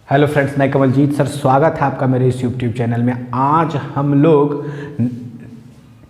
Hello friends, मैं Kamaljeet sir स्वागत है आपका मेरे इस यूट्यूब चैनल में। आज हम लोग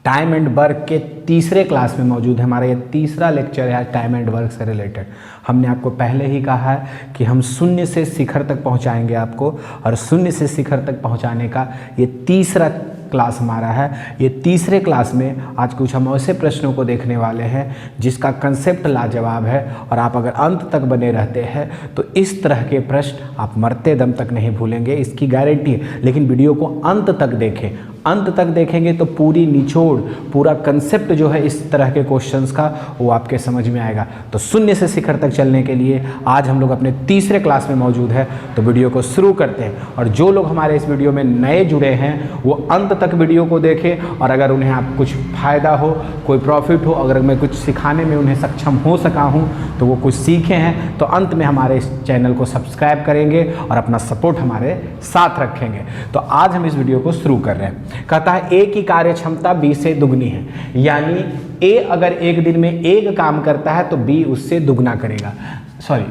टाइम एंड वर्क के तीसरे क्लास में मौजूद है। हमारा ये तीसरा लेक्चर है टाइम एंड वर्क से रिलेटेड। हमने आपको पहले ही कहा है कि हम शून्य से शिखर तक पहुंचाएंगे आपको, और शून्य से शिखर तक पहुंचाने का ये तीसरा क्लास हमारा है। ये तीसरे क्लास में आज कुछ हम ऐसे प्रश्नों को देखने वाले हैं जिसका कंसेप्ट लाजवाब है, और आप अगर अंत तक बने रहते हैं तो इस तरह के प्रश्न आप मरते दम तक नहीं भूलेंगे, इसकी गारंटी है। लेकिन वीडियो को अंत तक देखें, अंत तक देखेंगे तो पूरी निचोड़, पूरा कंसेप्ट जो है इस तरह के क्वेश्चंस का वो आपके समझ में आएगा। तो शून्य से शिखर तक चलने के लिए आज हम लोग अपने तीसरे क्लास में मौजूद है। तो वीडियो को शुरू करते हैं, और जो लोग हमारे इस वीडियो में नए जुड़े हैं वो अंत तक वीडियो को देखें, और अगर उन्हें आप कुछ फ़ायदा हो, कोई प्रॉफिट हो, अगर मैं कुछ सिखाने में उन्हें सक्षम हो सका हूँ तो वो कुछ सीखे हैं तो अंत में हमारे इस चैनल को सब्सक्राइब करेंगे और अपना सपोर्ट हमारे साथ रखेंगे। तो आज हम इस वीडियो को शुरू कर रहे हैं। कहता है ए की कार्य क्षमता बी से दुगनी है, यानी ए अगर एक दिन में एक काम करता है तो बी उससे दुगना करेगा।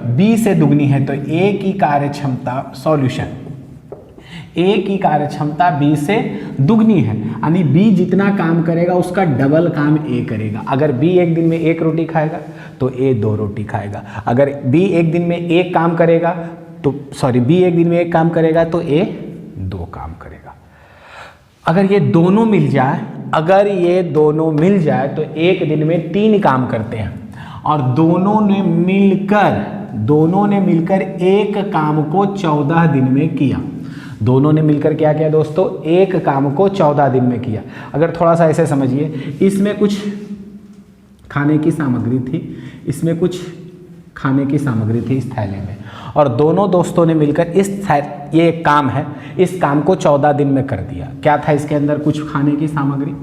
बी से दुगनी है तो ए की कार्य क्षमता, सॉल्यूशन, ए की कार्य क्षमता बी से दुगनी है, यानी बी जितना काम करेगा उसका डबल काम ए करेगा। अगर बी एक दिन में एक रोटी खाएगा तो ए दो रोटी खाएगा। अगर बी एक दिन में एक काम करेगा तो बी एक दिन में एक काम करेगा तो ए दो काम करेगा। अगर ये दोनों मिल जाए तो एक दिन में तीन काम करते हैं, और दोनों ने मिलकर एक काम को 14 दिन में किया। दोनों ने मिलकर क्या किया दोस्तों? एक काम को 14 दिन में किया। अगर थोड़ा सा ऐसे समझिए, इसमें कुछ खाने की सामग्री थी, इसमें कुछ खाने की सामग्री थी इस थैले में, और दोनों दोस्तों ने मिलकर ये एक काम है, इस काम को 14 दिन में कर दिया। क्या था इसके अंदर? कुछ खाने की सामग्री।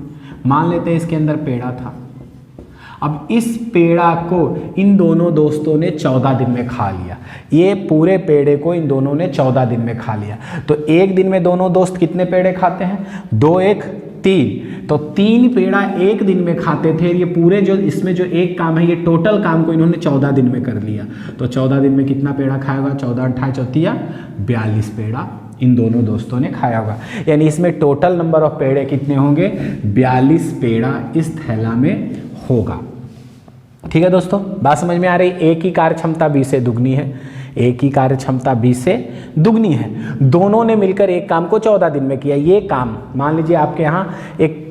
मान लेते हैं इसके अंदर पेड़ा था। अब इस पेड़ा को इन दोनों दोस्तों ने 14 दिन में खा लिया। ये पूरे पेड़े को इन दोनों ने 14 दिन में खा लिया। तो एक दिन में दोनों दोस्त कितने पेड़े खाते हैं? 2 1 3। तो 3 पेड़ा एक दिन में खाते थे। ये पूरे जो इसमें जो एक काम है, ये टोटल काम को इन्होंने 14 दिन में कर लिया। तो 14 दिन में कितना पेड़ा खाया होगा? 14 × 8 = 42 पेड़ा इन दोनों दोस्तों ने खाया होगा। यानी इसमें टोटल नंबर ऑफ पेड़े कितने होंगे? 42 पेड़ा इस थैला में होगा। ठीक है दोस्तों, बात समझ में आ रही? ए की कार्य क्षमता बी से दुगनी है, ए की कार्य क्षमता बी से दुगनी है। दोनों ने मिलकर एक काम को 14 दिन में किया। ये काम, मान लीजिए आपके यहाँ एक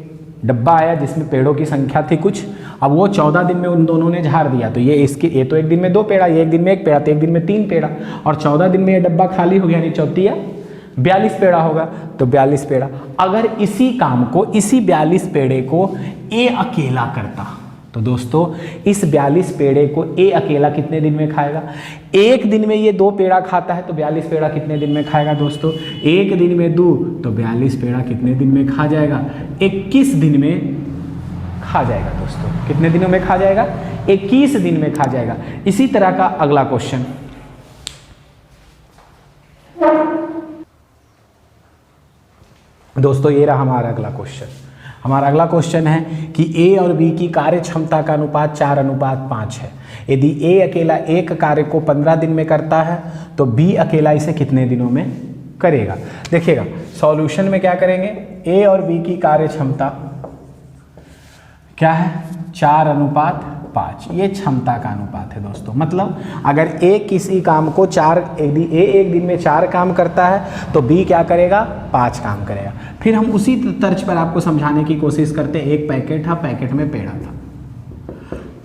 डब्बा आया जिसमें पेड़ों की संख्या थी कुछ, अब वो 14 दिन में उन दोनों ने झाड़ दिया। तो ये तो एक दिन में 2 पेड़ा, ये एक दिन में 1 पेड़ा, तो एक दिन में 3 पेड़ा, और 14 दिन में ये डब्बा खाली हो गया, यानी 14 42 पेड़ा होगा। तो 42 पेड़ा। अगर इसी काम को, इसी 42 पेड़े को ए अकेला करता तो दोस्तों इस 42 पेड़े को ए अकेला कितने दिन में खाएगा? एक दिन में ये 2 पेड़ा खाता है तो 42 पेड़ा कितने दिन में खाएगा दोस्तों? एक दिन में 2, तो 42 पेड़ा कितने दिन में खा जाएगा? 21 दिन में खा जाएगा दोस्तों। कितने दिनों में खा जाएगा? 21 दिन में खा जाएगा। इसी तरह का अगला क्वेश्चन, दोस्तों ये रहा हमारा अगला क्वेश्चन। हमारा अगला क्वेश्चन है कि ए और बी की कार्य क्षमता का अनुपात 4:5 है। यदि ए अकेला एक कार्य को 15 दिन में करता है तो बी अकेला इसे कितने दिनों में करेगा? देखिएगा, सॉल्यूशन में क्या करेंगे? ए और बी की कार्य क्षमता क्या है? 4:5। ये क्षमता का अनुपात है दोस्तों। मतलब अगर ए किसी काम को यदि ए एक दिन में 4 काम करता है तो बी क्या करेगा? 5 काम करेगा। फिर हम उसी तर्ज पर आपको समझाने की कोशिश करते हैं। एक पैकेट था, पैकेट में पेड़ा था।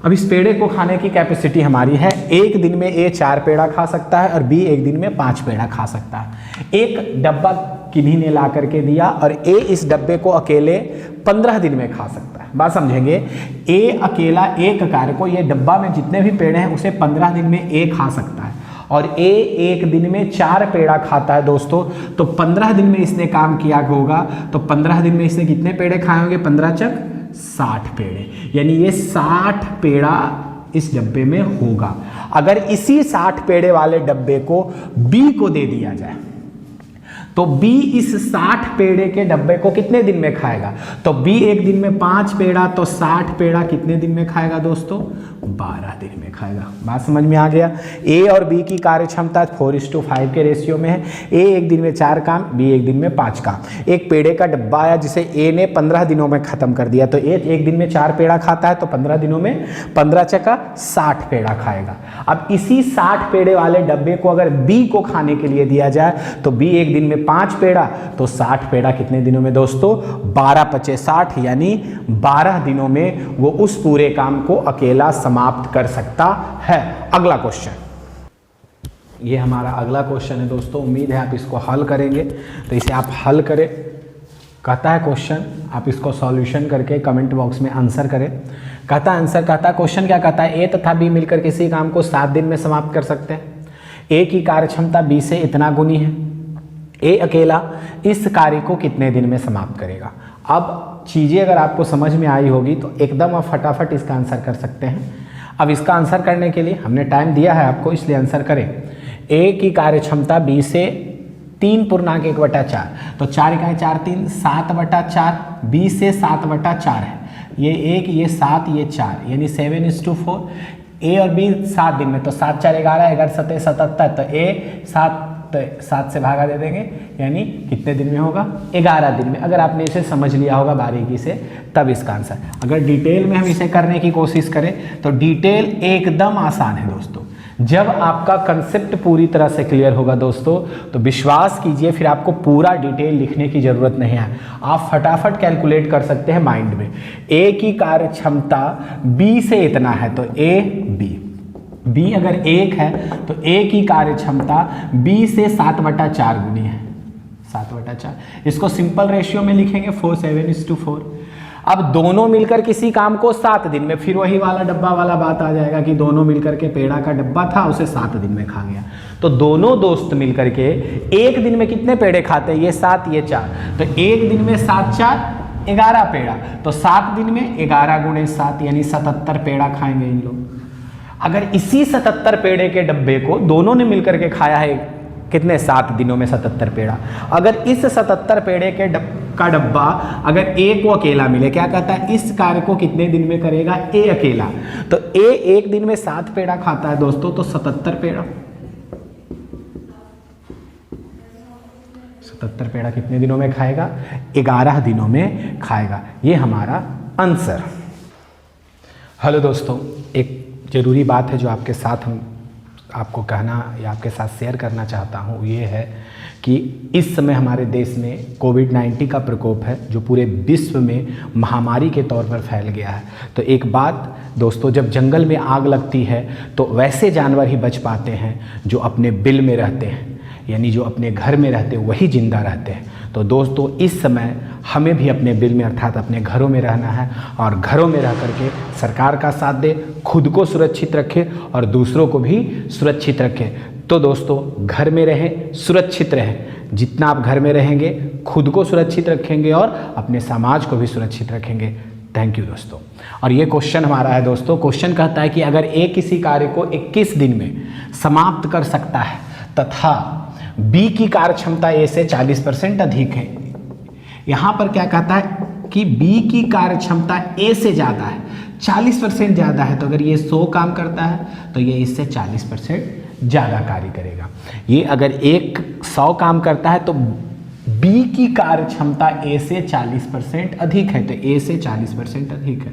अब इस पेड़े को खाने की कैपेसिटी हमारी है, एक दिन में ए 4 पेड़ा खा सकता है और बी एक दिन में 5 पेड़ा खा सकता है। एक डब्बा किन्हीं ने ला करके दिया और ए इस डब्बे को अकेले 15 दिन में खा सकता है। बात समझेंगे, ए अकेला एक कार्य को, ये डब्बा में जितने भी पेड़े हैं उसे 15 दिन में ए खा सकता है, और ए एक दिन में 4 पेड़ा खाता है दोस्तों। तो 15 दिन में इसने काम किया होगा, तो 15 दिन में इसने कितने पेड़े खाए होंगे? 15 × 60 पेड़े, यानी ये 60 पेड़ा इस डब्बे में होगा। अगर इसी 60 पेड़े वाले डब्बे को बी को दे दिया जाए तो बी इस 60 पेड़े के डब्बे को कितने दिन में खाएगा? तो बी एक दिन में 5 पेड़ा, तो 60 पेड़ा कितने दिन में खाएगा दोस्तों? 12 दिन में खाएगा। बात समझ में आ गया? ए और बी की कार्य क्षमता 4:5 के रेशियो में है। ए एक दिन में 4 काम, बी एक दिन में 5 काम। एक पेड़े का डब्बा आया जिसे ए ने 15 दिनों में खत्म कर दिया, तो ए एक दिन में 4 पेड़ा खाता है, तो 15 दिनों में 15 चक्का 60 पेड़ा खाएगा। अब इसी 60 पेड़े वाले डब्बे को अगर बी को खाने के लिए दिया जाए तो बी एक दिन में 5 पेड़ा, तो 60 पेड़ा कितने दिनों में दोस्तों? 12 × 60 यानी 12 दिनों में वो उस पूरे काम को अकेला समाप्त कर सकता है। अगला क्वेश्चन, ये हमारा अगला क्वेश्चन है दोस्तों। उम्मीद है आप इसको हल करेंगे, तो इसे आप हल करें। कहता है क्वेश्चन, आप इसको सॉल्यूशन करके कमेंट बॉक्स में आंसर करें। कहता आंसर कहता है, क्वेश्चन क्या कहता है? ए तथा बी मिलकर किसी काम को 7 दिन में समाप्त कर सकते हैं। ए की कार्य क्षमता बी से इतना गुनी है। ए अकेला इस कार्य को कितने दिन में समाप्त करेगा? अब चीज़ें अगर आपको समझ में आई होगी तो एकदम आप फटाफट इसका आंसर कर सकते हैं। अब इसका आंसर करने के लिए हमने टाइम दिया है आपको, इसलिए आंसर करें। ए की कार्य क्षमता बी से 3.1/4, तो 4 × 4 3 7/4, बी से 7/4 है। ये 1, ये 7, ये 4, यानी 7:4। ए और बी 7 दिन में, तो 7 × 4 11, 11 × 7 77, तो ए 7 से भागा दे देंगे, यानी कितने दिन में होगा? 11 दिन में। अगर आपने इसे समझ लिया होगा बारीकी से, तब इसका आंसर। अगर डिटेल में हम इसे करने की कोशिश करें तो डिटेल एकदम आसान है दोस्तों। जब आपका कंसेप्ट पूरी तरह से क्लियर होगा दोस्तों, तो विश्वास कीजिए फिर आपको पूरा डिटेल लिखने की ज़रूरत नहीं है। आप फटाफट कैलकुलेट कर सकते हैं माइंड में। ए की कार्य क्षमता बी से इतना है, तो ए बी अगर 1 है तो ए की कार्य क्षमता बी से 7/4 गुनी है, 7/4। इसको सिंपल रेशियो में लिखेंगे 4:7:4। अब दोनों मिलकर किसी काम को 7 दिन में, फिर वही वाला डब्बा वाला बात आ जाएगा कि दोनों मिलकर के पेड़ा का डब्बा था, उसे 7 दिन में खा गया। तो दोनों दोस्त मिलकर के एक दिन में कितने पेड़े खाते हैं? ये 7, ये 4, तो एक दिन में 7 × 4 11 पेड़ा, तो 7 दिन में 11 × 7 यानी 77 पेड़ा खाएंगे इन लोग। अगर इसी 77 पेड़े के डब्बे को दोनों ने मिलकर के खाया है कितने? 7 दिनों में 77 पेड़ा। अगर इस 77 पेड़े के का डब्बा अगर ए को अकेला मिले, क्या कहता है? इस कार्य को कितने दिन में करेगा? ए अकेला। तो ए एक दिन में 7 पेड़ा खाता है दोस्तों, तो 77 पेड़ा, 77 पेड़ा कितने दिनों में खाएगा? 11 दिनों में खाएगा। ये हमारा आंसर। हेलो दोस्तों, एक ज़रूरी बात है जो आपके साथ हम आपको कहना या आपके साथ शेयर करना चाहता हूँ, ये है कि इस समय हमारे देश में कोविड-19 का प्रकोप है, जो पूरे विश्व में महामारी के तौर पर फैल गया है। तो एक बात दोस्तों, जब जंगल में आग लगती है तो वैसे जानवर ही बच पाते हैं जो अपने बिल में रहते हैं, यानी जो अपने घर में रहते हैं वही जिंदा रहते हैं। तो दोस्तों, इस समय हमें भी अपने बिल में अर्थात अपने घरों में रहना है, और घरों में रह करके सरकार का साथ दे, खुद को सुरक्षित रखें और दूसरों को भी सुरक्षित रखें। तो दोस्तों, घर में रहें, सुरक्षित रहें। जितना आप घर में रहेंगे, खुद को सुरक्षित रखेंगे और अपने समाज को भी सुरक्षित रखेंगे। थैंक यू दोस्तों। और ये क्वेश्चन हमारा है दोस्तों। क्वेश्चन कहता है कि अगर ए किसी कार्य को 21 दिन में समाप्त कर सकता है तथा बी की कार्य क्षमता ए से 40% अधिक है। यहाँ पर क्या कहता है कि बी की कार्य क्षमता ए से ज़्यादा है, 40% ज़्यादा है। तो अगर ये 100 काम करता है तो ये इससे 40% ज़्यादा कार्य करेगा। ये अगर एक 100 काम करता है तो बी की कार्य क्षमता ए से 40% अधिक है, तो ए से 40% अधिक है,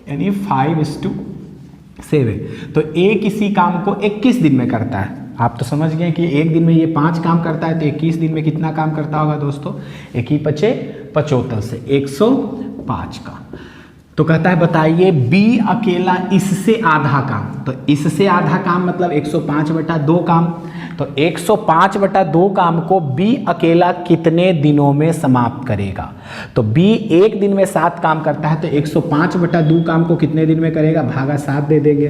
यानी 5:7। तो ए किसी काम को 21 दिन में करता है। आप तो समझ गए कि एक दिन में ये 5 काम करता है, तो 21 दिन में कितना काम करता होगा दोस्तों? 1 × 5 = 75 से 105 का। तो कहता है बताइए बी अकेला इससे आधा काम, तो इससे आधा काम मतलब 105/2 काम। तो 105/2 काम को बी अकेला कितने दिनों में समाप्त करेगा? तो बी एक दिन में 7 काम करता है, तो 105/2 काम को कितने दिन में करेगा? भागा 7 दे देंगे,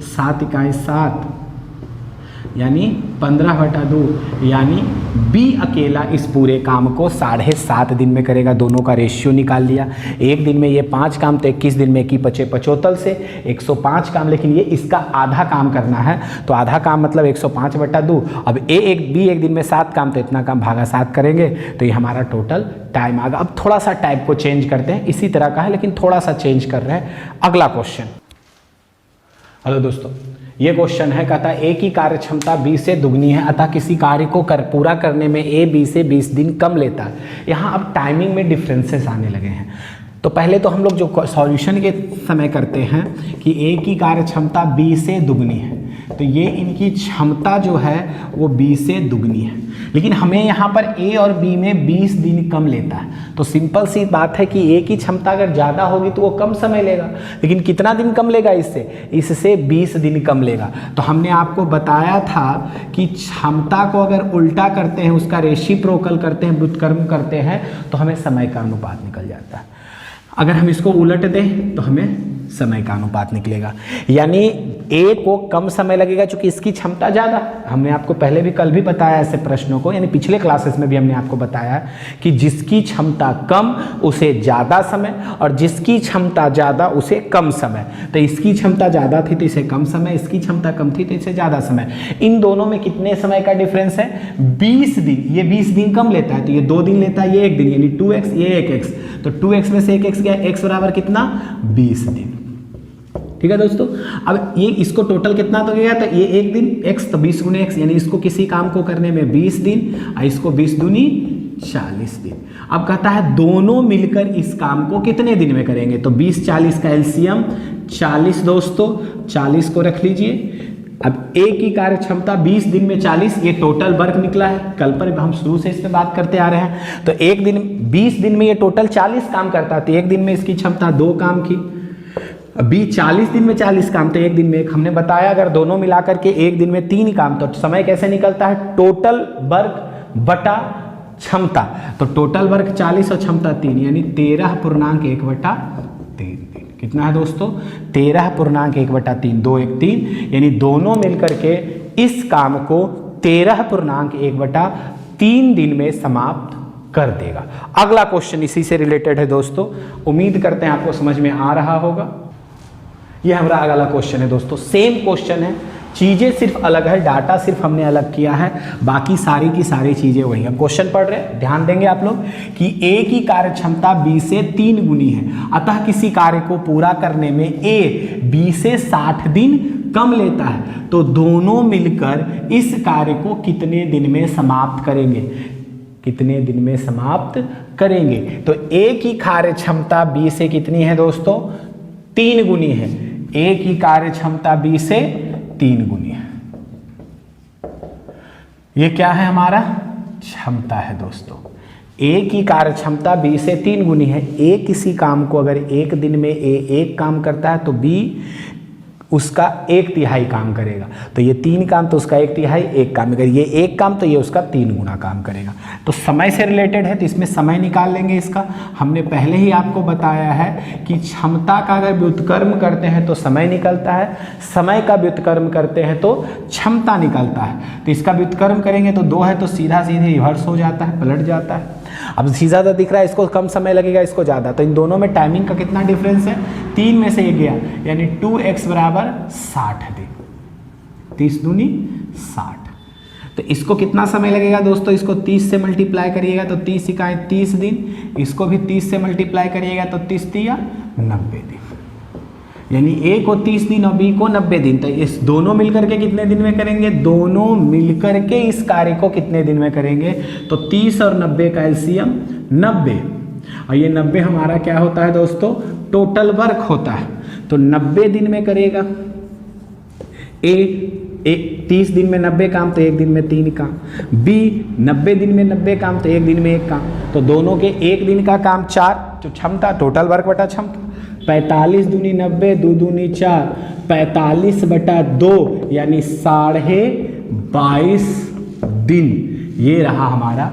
7 × 7 यानी 15/2, यानी बी अकेला इस पूरे काम को 7.5 दिन में करेगा। दोनों का रेशियो निकाल लिया। एक दिन में ये 5 काम तो 21 दिन में की बचे 75 से 105 काम, लेकिन ये इसका आधा काम करना है तो आधा काम मतलब 105/2। अब बी एक दिन में 7 काम तो इतना काम भागा 7 करेंगे तो ये हमारा टोटल टाइम आ गया। अब थोड़ा सा टाइप को चेंज करते हैं, इसी तरह का है लेकिन थोड़ा सा चेंज कर रहे हैं। अगला क्वेश्चन, हेलो दोस्तों, ये क्वेश्चन है, कहता है ए की कार्य क्षमता बी से दुगनी है, अतः किसी कार्य को पूरा करने में ए बी से 20 दिन कम लेता है। यहाँ अब टाइमिंग में डिफरेंसेस आने लगे हैं। तो पहले तो हम लोग जो सॉल्यूशन के समय करते हैं कि ए की कार्य क्षमता बी से दुगनी है, तो ये इनकी क्षमता जो है वो बी से दुगनी है, लेकिन हमें यहाँ पर ए और बी में 20 दिन कम लेता है। तो सिंपल सी बात है कि ए की क्षमता अगर ज़्यादा होगी तो वो कम समय लेगा, लेकिन कितना दिन कम लेगा इससे 20 दिन कम लेगा। तो हमने आपको बताया था कि क्षमता को अगर उल्टा करते हैं, उसका रेसिप्रोकल करते हैं, व्युत्क्रम करते हैं तो हमें समय का अनुपात निकल जाता है। अगर हम इसको उलट दें तो हमें समय का अनुपात निकलेगा, यानी ए को कम समय लगेगा क्योंकि इसकी क्षमता ज़्यादा। हमने आपको पहले भी कल भी बताया ऐसे प्रश्नों को, यानी पिछले क्लासेस में भी हमने आपको बताया कि जिसकी क्षमता कम उसे ज़्यादा समय और जिसकी क्षमता ज़्यादा उसे कम समय। तो इसकी क्षमता ज़्यादा थी तो इसे कम समय, इसकी क्षमता कम थी तो इसे ज़्यादा समय। इन दोनों में कितने समय का डिफरेंस है? 20 दिन। ये 20 दिन कम लेता है तो ये 2 दिन लेता है, ये 1 दिन, यानी 2x, ये 1x। तो 2x में से 1x गया, x बराबर कितना? 20 दिन। ठीक है दोस्तों, अब ये इसको टोटल कितना तो गया, तो ये 1 दिन x तो 20 गुने x, यानी इसको किसी काम को करने में 20 दिन और इसको 20 दूनी 40 दिन। अब कहता है दोनों मिलकर इस काम को कितने दिन में करेंगे, तो 20-40 का एलसीएम 40 दोस्तों, 40 को रख लीजिए। अब ए की कार्य क्षमता 20 दिन में 40, ये टोटल वर्क निकला है। कल पर हम शुरू से इस पे बात करते आ रहे हैं। तो 20 दिन में ये टोटल 40 काम करता है, तो एक दिन में इसकी क्षमता 2 काम की। बी 40 दिन में 40 काम तो एक दिन में 1। हमने बताया अगर दोनों मिलाकर के एक दिन में 3 काम, तो समय कैसे निकलता है? टोटल वर्क बटा क्षमता। तो टोटल वर्क 40 और क्षमता 3, यानी 13.1/3। कितना है दोस्तों? 13.1/3, 2 1 3, यानी दोनों मिलकर के इस काम को 13.1/3 दिन में समाप्त कर देगा। अगला क्वेश्चन इसी से रिलेटेड है दोस्तों, उम्मीद करते हैं आपको समझ में आ रहा होगा। यह हमारा अगला क्वेश्चन है दोस्तों, सेम क्वेश्चन है, चीज़ें सिर्फ अलग है, डाटा सिर्फ हमने अलग किया है, बाकी सारी की सारी चीज़ें वही हैं। क्वेश्चन पढ़ रहे हैं, ध्यान देंगे आप लोग कि ए की कार्य क्षमता बी से 3 गुनी है, अतः किसी कार्य को पूरा करने में ए बी से 60 दिन कम लेता है, तो दोनों मिलकर इस कार्य को कितने दिन में समाप्त करेंगे? कितने दिन में समाप्त करेंगे? तो ए की कार्य क्षमता बी से कितनी है दोस्तों? 3 गुनी है। ए की कार्य क्षमता बी से 3 गुनी है। ये क्या है? हमारा क्षमता है दोस्तों। ए की कार्य क्षमता बी से 3 गुनी है। ए किसी काम को अगर एक दिन में ए 1 काम करता है तो बी उसका 1/3 काम करेगा। तो ये 3 काम तो उसका 1/3 1 काम करेगा, ये 1 काम तो ये उसका 3 गुना काम करेगा। तो समय से रिलेटेड है तो इसमें समय निकाल लेंगे इसका। हमने पहले ही आपको बताया है कि क्षमता का अगर व्युत्क्रम करते हैं तो समय निकलता है, समय का व्युत्क्रम करते हैं तो क्षमता निकलता है। तो इसका व्युत्क्रम करेंगे तो 2 है तो सीधा सीधे रिवर्स हो जाता है, पलट जाता है। अब ज़्यादा दिख रहा है, इसको कम समय लगेगा, इसको ज़्यादा। तो इन दोनों में टाइमिंग का कितना डिफरेंस है? 3 में से ये गया, यानी 2x बराबर 60 दिन, 30 दूनी 60। तो इसको कितना समय लगेगा दोस्तों? इसको 30 से मल्टीप्लाई करिएगा तो 30 इकाई 30 दिन, इसको भी 30 से मल्टीप्लाई करिएगा तो 30 तिया 90 दिन, यानी ए को 30 दिन और बी को 90 दिन। तो इस दोनों मिलकर के कितने दिन में करेंगे? दोनों मिलकर के इस कार्य को कितने दिन में करेंगे? तो 30 और 90 का एलसीएम 90, और ये 90 हमारा क्या होता है दोस्तों? टोटल वर्क होता है। तो 90 दिन में करेगा ए 30 दिन में 90 काम तो 1 दिन में 3 काम, बी 90 दिन में 90 काम तो 1 दिन में 1 काम। तो दोनों के 1 दिन का काम 4, जो क्षमता टोटल वर्क बटा क्षमता, 45 दूनी 90, 2 दूनी 4, 45/2 यानी 22.5 दिन। ये रहा हमारा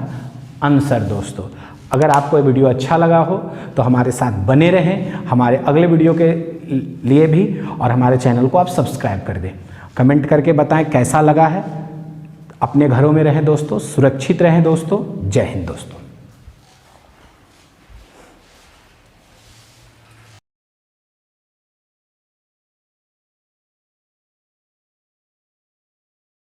आंसर दोस्तों। अगर आपको ये वीडियो अच्छा लगा हो तो हमारे साथ बने रहें, हमारे अगले वीडियो के लिए भी, और हमारे चैनल को आप सब्सक्राइब कर दें। कमेंट करके बताएं कैसा लगा है। अपने घरों में रहें दोस्तों, सुरक्षित रहें दोस्तों। जय हिंद दोस्तों।